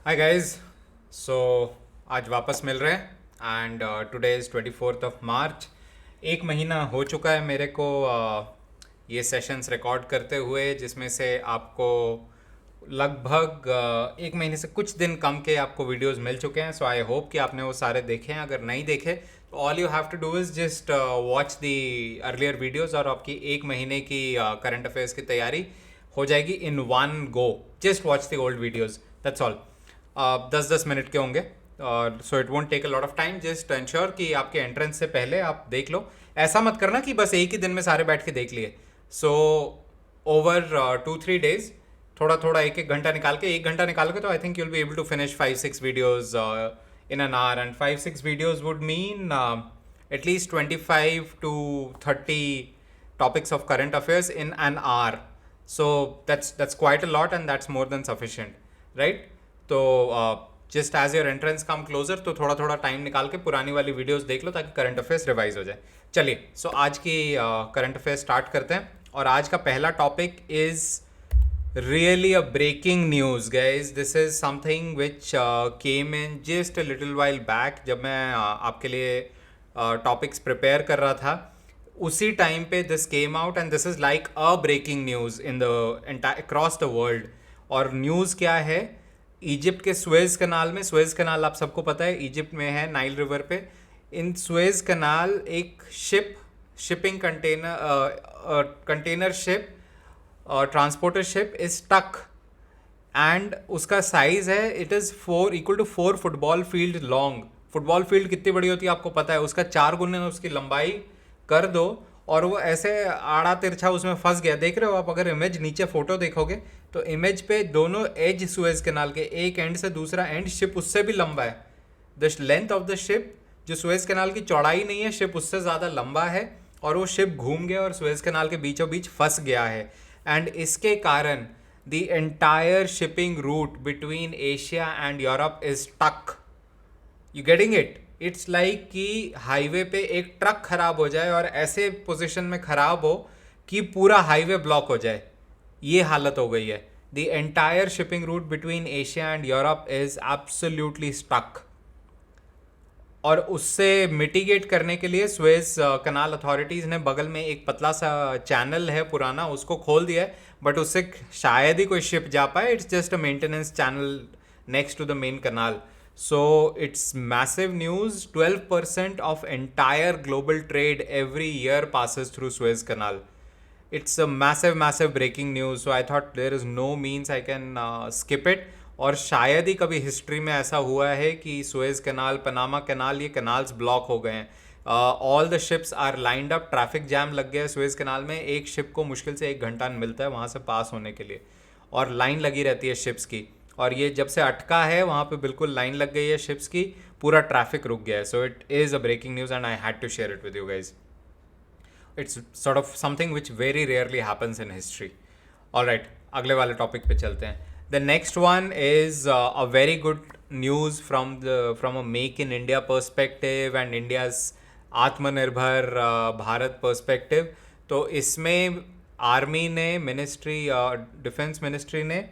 Hi guys. सो आज वापस मिल रहे हैं एंड टुडे इज़ 24 मार्च। एक महीना हो चुका है मेरे को ये सेशंस रिकॉर्ड करते हुए, जिसमें से आपको लगभग एक महीने से कुछ दिन कम के आपको वीडियोस मिल चुके हैं। सो आई होप कि आपने वो सारे देखे हैं। अगर नहीं देखे तो all you have to do is just watch the earlier videos और आपकी एक महीने की करंट अफेयर्स की तैयारी हो जाएगी in one go. Just watch the old videos, that's all. 10-10 minute के होंगे और so it won't take a lot of time. Just ensure कि आपके एंट्रेंस से पहले आप देख लो। ऐसा मत करना कि बस एक ही दिन में सारे बैठ के देख लिए। सो ओवर 2-3 डेज थोड़ा थोड़ा एक एक घंटा निकाल के, 1 घंटा निकाल के, तो I think you'll be able to finish 5-6 videos in an hour. And 5-6 videos would mean at least 25 to 30 topics of current affairs in an hour. So that's quite a lot and that's more than sufficient, right? तो just as your entrance come closer, तो थोड़ा थोड़ा time निकाल के पुरानी वाली videos देख लो ताकि करंट अफेयर्स रिवाइज हो जाए। चलिए, सो आज की करंट अफेयर्स स्टार्ट करते हैं। और आज का पहला topic is really a breaking news, guys. This is something which came in just a little while back, जब मैं आपके लिए टॉपिक्स प्रिपेयर कर रहा था। उसी टाइम पे this came out and this is like a breaking news in the across the world. और न्यूज़ क्या है? इजिप्ट के स्वेज कनाल में, स्वेज कनाल आप सबको पता है इजिप्ट में है, नाइल रिवर पे। इन स्वेज कनाल एक shipping container ship, transporter ship is stuck and उसका साइज है, it is 4 = 4 football field long. Football field कितनी बड़ी होती है आपको पता है? उसका 4 गुना उसकी लंबाई कर दो और वो ऐसे आड़ा तिरछा उसमें फंस गया। देख रहे हो आप? अगर इमेज नीचे फोटो देखोगे तो इमेज पे दोनों एज सुएज कैनाल के, एक एंड से दूसरा एंड शिप उससे भी लंबा है। The length of the ship, जो सुएज कैनाल की चौड़ाई नहीं है, शिप उससे ज़्यादा लंबा है। और वो शिप घूम गया और सुएज कैनाल के बीचों बीच फंस गया है। एंड इसके कारण the entire shipping route between Asia and Europe is stuck. You getting it? It's like कि हाईवे पे एक ट्रक खराब हो जाए और ऐसे पोजीशन में खराब हो कि पूरा हाईवे ब्लॉक हो जाए। ये हालत हो गई है। The entire shipping route between Asia and Europe is absolutely stuck. और उससे मिटिगेट करने के लिए स्वेज कनाल अथॉरिटीज़ ने बगल में एक पतला सा चैनल है पुराना, उसको खोल दिया है। बट उससे शायद ही कोई शिप जा पाए। It's just a maintenance channel next to the main canal. So it's massive news. 12% of entire global trade every year passes through Suez canal. It's a massive breaking news. So I thought there is no means I can skip it. और शायद ही कभी history में ऐसा हुआ है कि Suez कनाल, Panama canal, ये canals block हो गए हैं। All the ships are lined up, traffic jam लग गया है सुएज कनाल में। एक शिप को मुश्किल से 1 घंटा मिलता है वहाँ से पास होने के लिए, और लाइन लगी रहती है शिप्स की। और ये जब से अटका है वहाँ पे बिल्कुल लाइन लग गई है शिप्स की, पूरा ट्रैफिक रुक गया है। So it is a breaking news and I had to share it with you guys. It's sort of something which very rarely happens in history. All right, अगले वाले टॉपिक पे चलते हैं। The next one is a very good news from a make in India perspective and India's Atmanirbhar Bharat perspective. तो इसमें army ने, ministry, defence ministry ने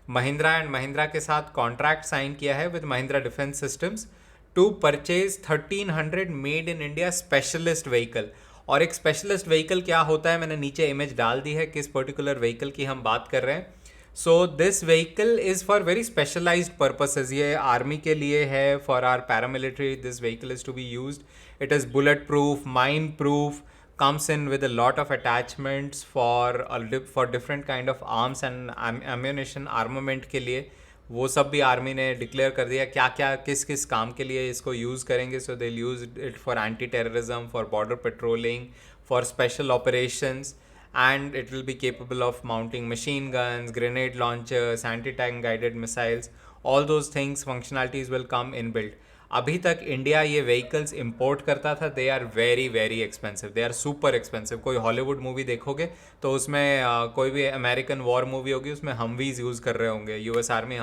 Mahindra and Mahindra के साथ कॉन्ट्रैक्ट साइन किया है with Mahindra Defence Systems to purchase 1300 made in India specialist vehicle. और एक स्पेशलिस्ट व्हीकल क्या होता है, मैंने नीचे इमेज डाल दी है किस पर्टिकुलर व्हीकल की हम बात कर रहे हैं। So this vehicle is for very specialised purposes. ये आर्मी के लिए है, for our paramilitary this vehicle is to be used. It is bullet proof, mine proof, comes in with a lot of attachments for different kind of arms and ammunition, armament के लिए। वो सब भी army ने declare कर दिया क्या क्या किस किस काम के लिए इसको यूज़ करेंगे। So they use it for anti terrorism, for border patrolling, for special operations, and it will be capable of mounting machine guns, grenade launchers, anti tank guided missiles. All those things, functionalities will come in built. अभी तक India ये vehicles import करता था, they are very very expensive, they are super expensive. कोई Hollywood movie देखोगे तो उसमें कोई भी अमेरिकन वॉर मूवी होगी उसमें हमवीज यूज़ कर रहे होंगे, यूएस आर्मी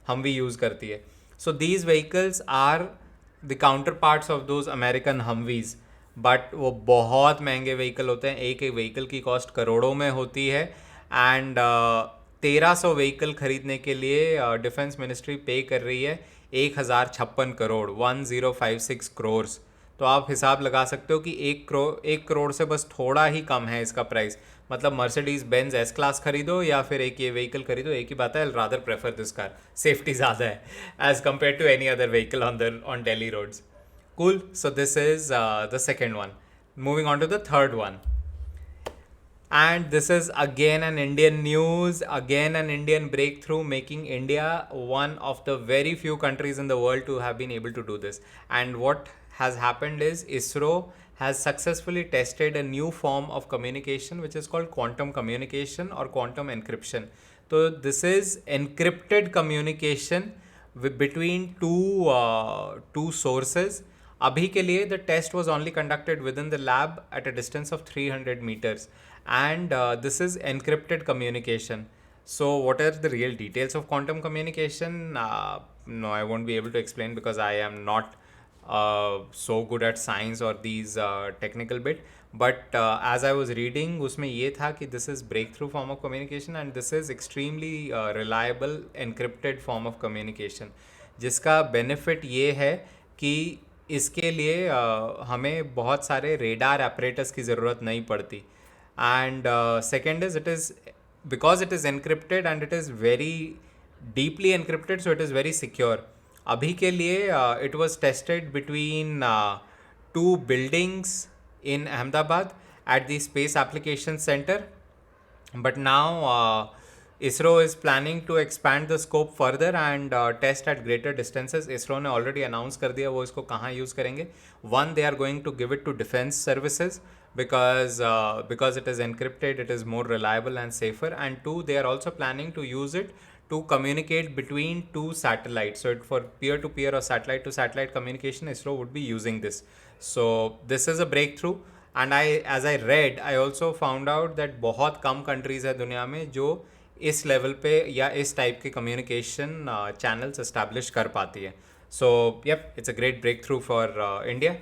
हमवी यूज़ करती है। So these vehicles are the counterparts of those American Humvees. But वो बहुत महंगे व्हीकल होते हैं, एक एक व्हीकल की कॉस्ट करोड़ों में होती है। एंड 1300 व्हीकल खरीदने के लिए डिफेंस मिनिस्ट्री पे कर रही है 1056 करोड़, 1056 करोर्स। तो आप हिसाब लगा सकते हो कि 1 करोड़ से बस थोड़ा ही कम है इसका प्राइस। मतलब मर्सिडीज बेंज एस क्लास खरीदो या फिर एक ये व्हीकल खरीदो, एक ही बात है। Rather prefer this car, safety ज़्यादा है as compared to any other vehicle on Delhi roads. Cool. So this is the second one. Moving on to the third one. And this is again an Indian news, again an Indian breakthrough, making India one of the very few countries in the world to have been able to do this. And what has happened is ISRO has successfully tested a new form of communication which is called quantum communication or quantum encryption. So this is encrypted communication between two sources. अभी के लिए the test was only conducted within the lab at a distance of 300 meters, and this is encrypted communication. So what are the real details of quantum communication? No, I won't be able to explain because I am not so good at science or these technical bit. But as I was reading, उसमें ये था कि this is breakthrough form of communication and this is extremely reliable encrypted form of communication, जिसका benefit ये है कि इसके लिए हमें बहुत सारे रेडार apparatus की ज़रूरत नहीं पड़ती. And second is it is because it is encrypted and it is very deeply encrypted, so it is very secure. अभी के लिए it was tested between two buildings in Ahmedabad at the Space Application Center, but now ISRO is planning to expand the scope further and test at greater distances. ISRO ने already announce कर दिया वो इसको कहाँ use करेंगे. One, they are going to give it to defense services because it is encrypted, it is more reliable and safer. And two, they are also planning to use it to communicate between two satellites. So for peer-to-peer or satellite-to-satellite communication, ISRO would be using this. So this is a breakthrough. And as I read, I also found out that बहुत कम countries है दुनिया में जो इस level पे या इस type के कम्युनिकेशन चैनल्स एस्टैब्लिश कर पाती है. So yep, it's a great breakthrough for India.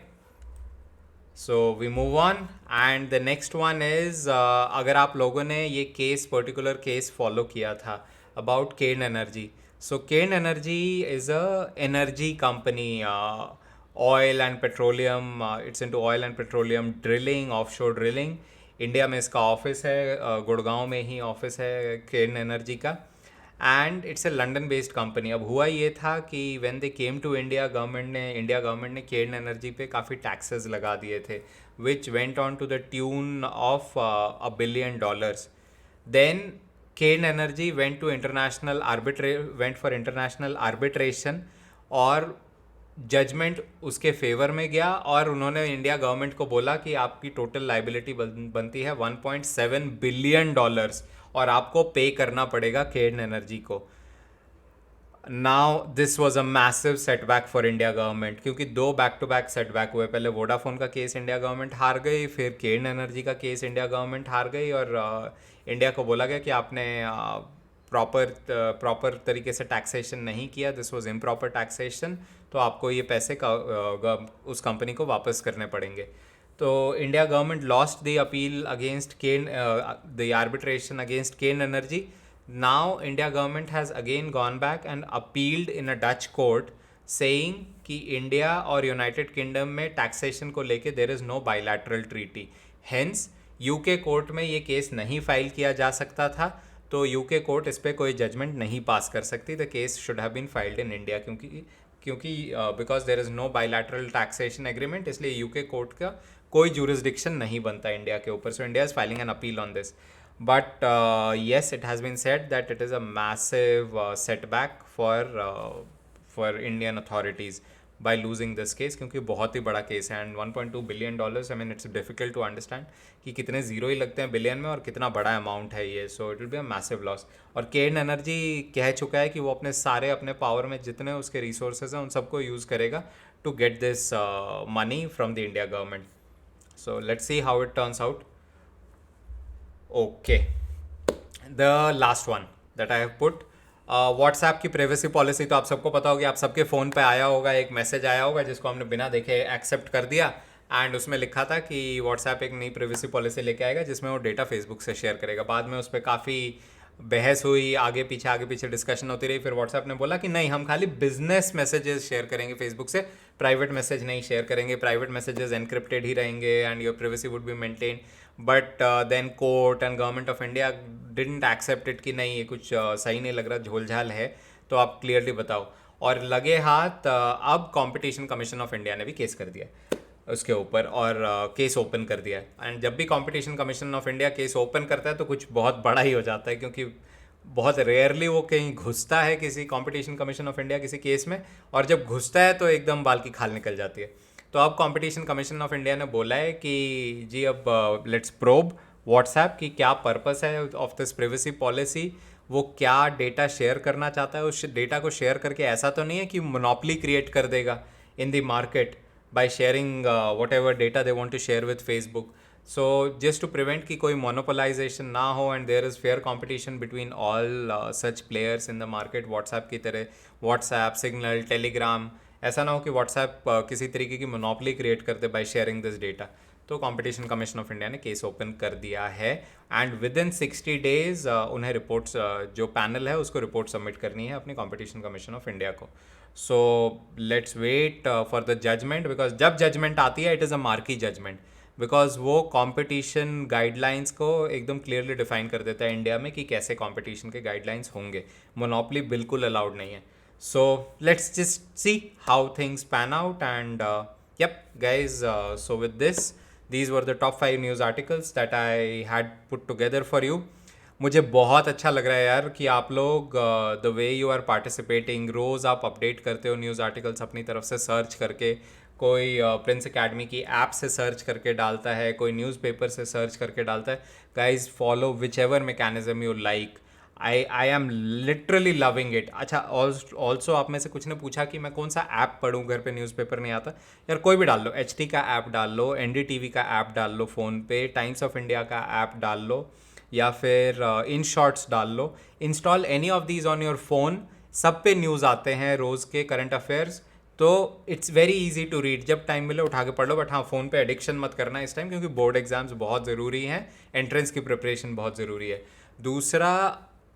So we move on and the next one is, अगर आप लोगों ने ये पर्टिकुलर केस फॉलो किया था about Cairn Energy. So Cairn Energy is a energy company, oil and petroleum, it's into oil and petroleum drilling, offshore drilling. India में इसका office है, गुड़गांव में ही ऑफिस है केन एनर्जी का, and it's a London based company. अब हुआ ये था कि when they came to India, India government ने केन एनर्जी पे काफ़ी टैक्सेस लगा दिए थे which went on to the tune of $1 billion. Then Cairn Energy went for international arbitration और जजमेंट उसके फेवर में गया और उन्होंने इंडिया गवर्नमेंट को बोला कि आपकी टोटल लाइबिलिटी बनती है $1.7 billion और आपको पे करना पड़ेगा केन एनर्जी को. Now this was a massive setback for India government, क्योंकि दो बैक टू बैक सेटबैक हुए. पहले वोडाफोन का केस इंडिया गवर्नमेंट हार गई, फिर केन एनर्जी का केस इंडिया गवर्नमेंट हार गई और इंडिया को बोला गया कि आपने प्रॉपर तरीके से टैक्सेशन नहीं किया, दिस वाज इम्प्रॉपर टैक्सेशन, तो आपको ये पैसे उस कंपनी को वापस करने पड़ेंगे. तो India government lost the appeal against Cairn, the arbitration against Cairn Energy. Now India government has again gone back and appealed in a Dutch court saying कि इंडिया और यूनाइटेड किंगडम में टैक्सेशन को लेके there is no bilateral treaty. Hence UK court में ये case नहीं file किया जा सकता था, तो यूके कोर्ट इस पर कोई जजमेंट नहीं पास कर सकती. The case should have been filed in India, क्योंकि because there is no bilateral taxation agreement, इसलिए यूके कोर्ट का कोई जुरिस्डिक्शन नहीं बनता इंडिया के ऊपर. So India is filing an appeal on this. But yes, it has been said that it is a massive setback for Indian authorities by losing this case, क्योंकि बहुत ही बड़ा case है and $1.2 billion, I mean it's difficult to understand कि कितने zero ही लगते हैं billion में और कितना बड़ा अमाउंट है ये. So it will be a massive loss. और केन एनर्जी कह चुका है कि वो अपने पावर में जितने उसके रिसोर्सेज हैं उन सबको यूज़ करेगा to get this money from the India government. So let's see how it turns out. Okay, the last one that I have put, WhatsApp की प्राइवेसी पॉलिसी. तो आप सबको पता होगी, आप सबके फ़ोन पे आया होगा, एक मैसेज आया होगा जिसको हमने बिना देखे एक्सेप्ट कर दिया एंड उसमें लिखा था कि व्हाट्सएप एक नई प्राइवेसी पॉलिसी लेके आएगा जिसमें वो डेटा फेसबुक से शेयर करेगा. बाद में उस पर काफ़ी बहस हुई, आगे पीछे डिस्कशन होती रही, फिर व्हाट्सएप ने बोला कि नहीं, हम खाली बिजनेस मैसेजेस शेयर करेंगे फेसबुक से, प्राइवेट मैसेज नहीं शेयर करेंगे, प्राइवेट मैसेजेस एनक्रिप्टेड ही रहेंगे and your privacy would be maintain. But then court and government of India didn't accept it कि नहीं, ये कुछ सही नहीं लग रहा, झोलझाल है, तो आप क्लियरली बताओ। और लगे हाथ अब कंपटीशन कमीशन ऑफ इंडिया ने भी केस कर दिया है उसके ऊपर, और केस ओपन कर दिया है। एंड जब भी competition commission of India case open करता है तो कुछ बहुत बड़ा ही हो जाता है, क्योंकि बहुत रेयरली वो कहीं घुसता है किसी कंपटीशन कमीशन ऑफ इंडिया किसी केस में, और जब घुसता है तो एकदम बाल की खाल निकल जाती है। तो अब कंपटीशन कमीशन ऑफ इंडिया ने बोला है कि जी अब लेट्स प्रोब व्हाट्सएप की क्या पर्पस है ऑफ दिस प्रिवेसी पॉलिसी, वो क्या डेटा शेयर करना चाहता है, उस डेटा को शेयर करके ऐसा तो नहीं है कि मोनोपोली क्रिएट कर देगा in the market by sharing whatever data they want to share with Facebook. So just to prevent कि कोई monopolization ना हो and there is fair competition between all such players in the market, WhatsApp की तरह, WhatsApp, Signal, Telegram, ऐसा ना हो कि WhatsApp किसी तरीके की monopoly create कर दे by sharing this data। तो कंपटीशन कमीशन ऑफ इंडिया ने केस ओपन कर दिया है एंड विद इन 60 डेज उन्हें रिपोर्ट्स, जो पैनल है उसको रिपोर्ट सबमिट करनी है अपनी कंपटीशन कमीशन ऑफ इंडिया को। So let's wait for the judgement, because जब जजमेंट आती है it is a marquee judgement, because वो कंपटीशन गाइडलाइंस को एकदम क्लियरली डिफाइन कर देता है इंडिया में कि कैसे कंपटीशन के गाइडलाइंस होंगे। मोनोपोली बिल्कुल अलाउड नहीं है। So let's just see how things pan out and yep guys, so with this, these were the top 5 news articles that I had put together for you. मुझे बहुत अच्छा लग रहा है यार कि आप लोग the way you are participating, रोज़ आप अपडेट करते हो न्यूज़ आर्टिकल्स अपनी तरफ से सर्च करके, कोई प्रिंस एकेडमी की ऐप से सर्च करके डालता है, कोई न्यूज़पेपर से सर्च करके डालता है। Guys follow which ever mechanism you like, I am literally loving it. अच्छा, ऑल्सो आप में से कुछ ने पूछा कि मैं कौन सा ऐप पढ़ूँ, घर पे न्यूज़पेपर नहीं आता। यार कोई भी डाल लो, HT का ऐप डाल लो, NDTV का ऐप डाल लो फ़ोन पे, टाइम्स ऑफ इंडिया का ऐप डाल लो, या फिर इन शॉर्ट्स डाल लो। Install any of these on your phone, सब पे न्यूज़ आते हैं रोज़ के करंट अफेयर्स, तो it's very easy to read. जब टाइम मिले उठा के पढ़ लो, बट हाँ, फ़ोन पे एडिक्शन मत करना इस टाइम, क्योंकि बोर्ड एग्जाम्स बहुत ज़रूरी हैं, एंट्रेंस की प्रिपरेशन बहुत ज़रूरी है। दूसरा,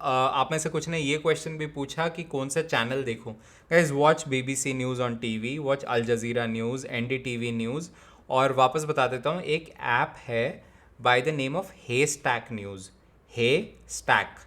आप में से कुछ ने ये क्वेश्चन भी पूछा कि कौन सा चैनल देखूं। Guys watch BBC news on TV, watch Al Jazeera news, NDTV news, और वापस बता देता हूँ, एक ऐप है by the name of Haystack News, Haystack,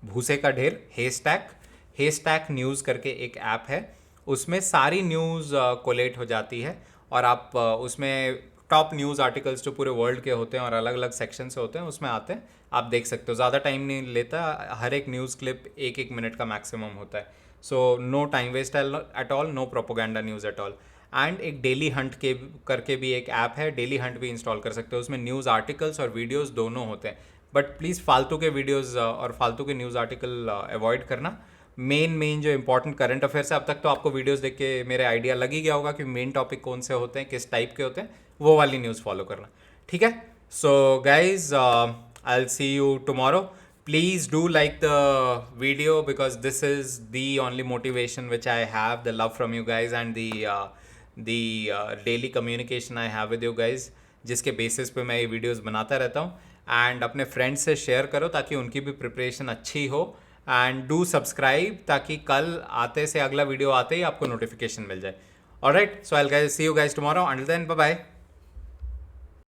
भूसे का ढेर, हे स्टैक न्यूज़ करके एक ऐप है। उसमें सारी न्यूज़ कोलेट हो जाती है, और आप उसमें टॉप न्यूज़ आर्टिकल्स जो पूरे वर्ल्ड के होते हैं और अलग अलग सेक्शन से होते हैं उसमें आते हैं, आप देख सकते हो। ज़्यादा टाइम नहीं लेता, हर एक न्यूज़ क्लिप 1-1 मिनट का मैक्सिमम होता है। So no time waste at all, no propaganda news at all. And एक डेली हंट के करके भी एक ऐप है, डेली हंट भी इंस्टॉल कर सकते हो। उसमें न्यूज़ आर्टिकल्स और वीडियोज़ दोनों होते हैं, बट प्लीज़ फालतू के वीडियोज़ और फालतू के न्यूज़ आर्टिकल अवॉइड करना। मेन जो इंपॉर्टेंट करंट अफेयर्स है, अब तक तो आपको वीडियोस देख के मेरे आइडिया लग ही गया होगा कि मेन टॉपिक कौन से होते हैं, किस टाइप के होते हैं, वो वाली न्यूज़ फॉलो करना, ठीक है। So guys I will see you tomorrow. Please do like the video, because this is the only motivation which I have, the love from you guys and the daily communication I have with you guys, जिसके basis पे मैं ये videos बनाता रहता हूँ। And अपने friends से share करो ताकि उनकी भी प्रिपरेशन अच्छी हो, एंड डू सब्सक्राइब ताकि कल आते से अगला वीडियो आते ही आपको नोटिफिकेशन मिल जाए। Alright, so I will see you guys tomorrow, until then bye bye.